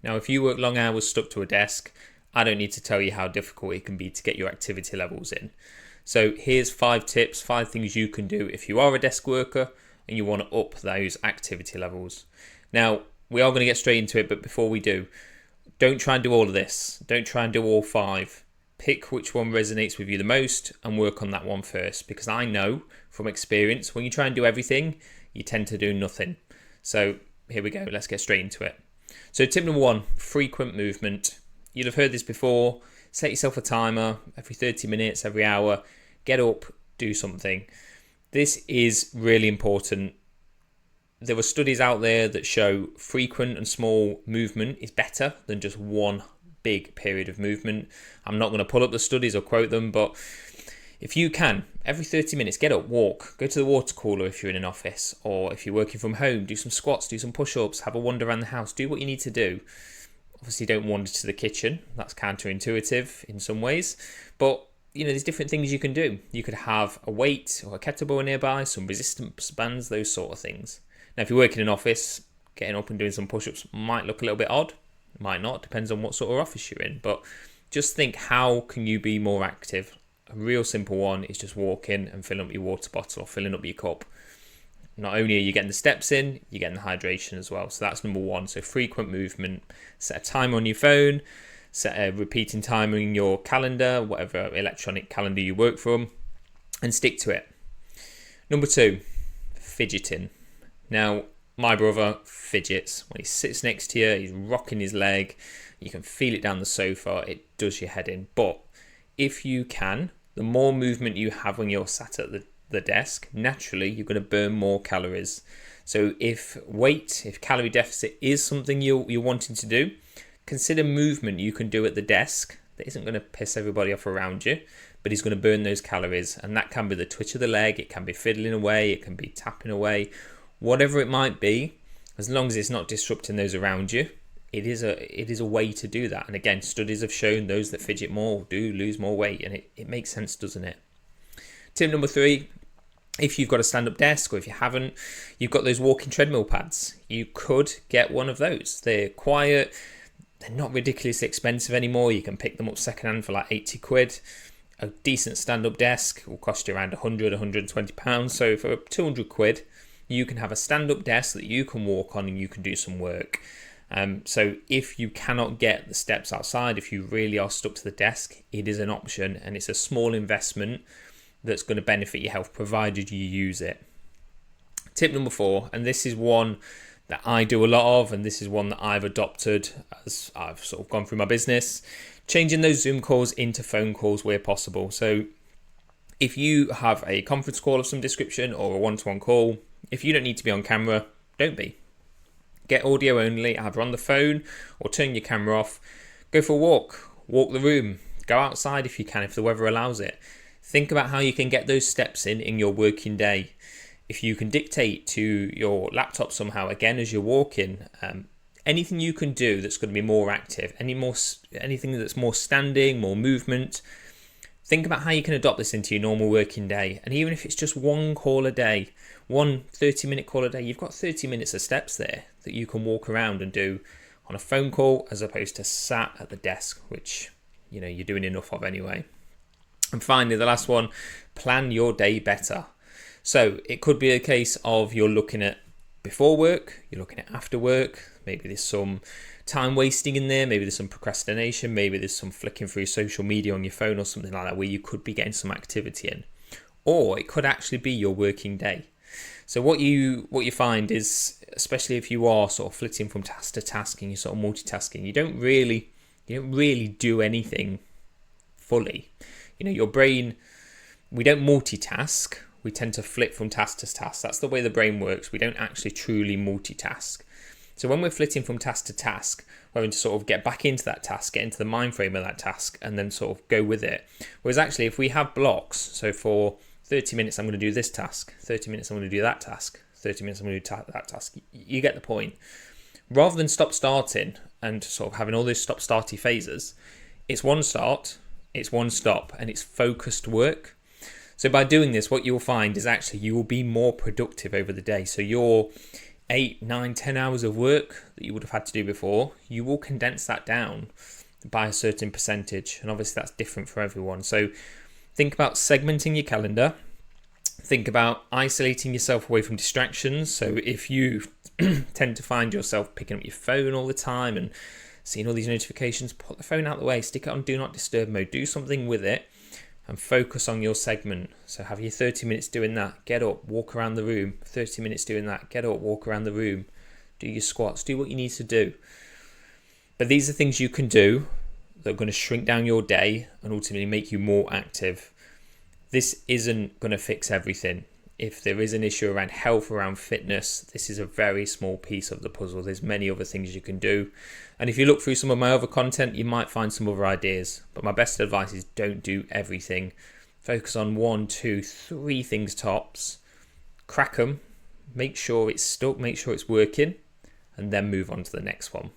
Now, if you work long hours stuck to a desk, I don't need to tell you how difficult it can be to get your activity levels in. So here's 5 tips, 5 things you can do if you are a desk worker and you want to up those activity levels. Now, we are going to get straight into it, but before we do, don't try and do all of this. Don't try and do all 5. Pick which one resonates with you the most and work on that one first, because I know from experience, when you try and do everything, you tend to do nothing. So here we go, let's get straight into it. So tip number 1, frequent movement. You'll have heard this before. Set yourself a timer every 30 minutes, every hour. Get up, do something. This is really important. There are studies out there that show frequent and small movement is better than just one big period of movement. I'm not going to pull up the studies or quote them, but if you can, every 30 minutes, get up, walk, go to the water cooler if you're in an office, or if you're working from home, do some squats, do some push-ups, have a wander around the house, do what you need to do. Obviously, don't wander to the kitchen. That's counterintuitive in some ways. But, there's different things you can do. You could have a weight or a kettlebell nearby, some resistance bands, those sort of things. Now, if you work in an office, getting up and doing some push-ups might look a little bit odd. Might not. Depends on what sort of office you're in. But just think, how can you be more active? A real simple one is just walking and filling up your water bottle or filling up your cup. Not only are you getting the steps in, you're getting the hydration as well. So that's number 1. So frequent movement. Set a timer on your phone. Set a repeating timer in your calendar, whatever electronic calendar you work from, and stick to it. Number 2, fidgeting. Now, my brother fidgets. When he sits next to you, he's rocking his leg. You can feel it down the sofa. It does your head in. But if you can, the more movement you have when you're sat at the desk, naturally you're going to burn more calories. So if calorie deficit is something you're wanting to do, consider movement you can do at the desk that isn't going to piss everybody off around you, but is going to burn those calories. And that can be the twitch of the leg, it can be fiddling away, it can be tapping away, whatever it might be. As long as it's not disrupting those around you, it is a way to do that. And again, studies have shown those that fidget more do lose more weight, and it makes sense, doesn't it? Tip number 3, if you've got a stand-up desk, or if you haven't, you've got those walking treadmill pads. You could get one of those. They're quiet, they're not ridiculously expensive anymore. You can pick them up secondhand for like 80 quid. A decent stand-up desk will cost you around 100, 120 pounds. So for 200 quid, you can have a stand-up desk that you can walk on and you can do some work. So if you cannot get the steps outside, if you really are stuck to the desk, it is an option, and it's a small investment that's going to benefit your health provided you use it. Tip number 4, and this is one that I do a lot of, and this is one that I've adopted as I've sort of gone through my business, changing those Zoom calls into phone calls where possible. So if you have a conference call of some description or a one-to-one call, if you don't need to be on camera, don't be. Get audio only, either on the phone or turn your camera off. Go for a walk the room, go outside if you can, if the weather allows it. Think about how you can get those steps in your working day. If you can dictate to your laptop somehow, again, as you're walking, anything you can do that's going to be more active, anything that's more standing, more movement, think about how you can adopt this into your normal working day. And even if it's just one call a day, one 30-minute call a day, you've got 30 minutes of steps there that you can walk around and do on a phone call, as opposed to sat at the desk, which you're doing enough of anyway. And finally, the last one, plan your day better. So it could be a case of you're looking at before work, you're looking at after work, maybe there's some time wasting in there, maybe there's some procrastination, maybe there's some flicking through social media on your phone or something like that where you could be getting some activity in. Or it could actually be your working day. So what you find is, especially if you are sort of flitting from task to task and you're sort of multitasking, you don't really do anything fully. Your brain, we don't multitask, we tend to flit from task to task. That's the way the brain works. We don't actually truly multitask. So when we're flitting from task to task, we're having to sort of get back into that task, get into the mind frame of that task, and then sort of go with it. Whereas actually, if we have blocks, so for 30 minutes I'm going to do this task, 30 minutes I'm going to do that task, 30 minutes I'm going to do that task, you get the point. Rather than stop-starting and sort of having all those stop-starty phases, it's one start, it's one stop, and it's focused work. So by doing this, what you'll find is actually you will be more productive over the day. So 8, 9, 10 hours of work that you would have had to do before, you will condense that down by a certain percentage. And obviously that's different for everyone. So think about segmenting your calendar. Think about isolating yourself away from distractions. So if you tend to find yourself picking up your phone all the time and seeing all these notifications, put the phone out of the way, stick it on do not disturb mode, do something with it and focus on your segment. So have your 30 minutes doing that, get up, walk around the room, 30 minutes doing that, get up, walk around the room, do your squats, do what you need to do. But these are things you can do that are going to shrink down your day and ultimately make you more active. This isn't going to fix everything. If there is an issue around health, around fitness, this is a very small piece of the puzzle. There's many other things you can do. And if you look through some of my other content, you might find some other ideas. But my best advice is don't do everything. Focus on 1, 2, 3 things tops. Crack them. Make sure it's stuck. Make sure it's working. And then move on to the next one.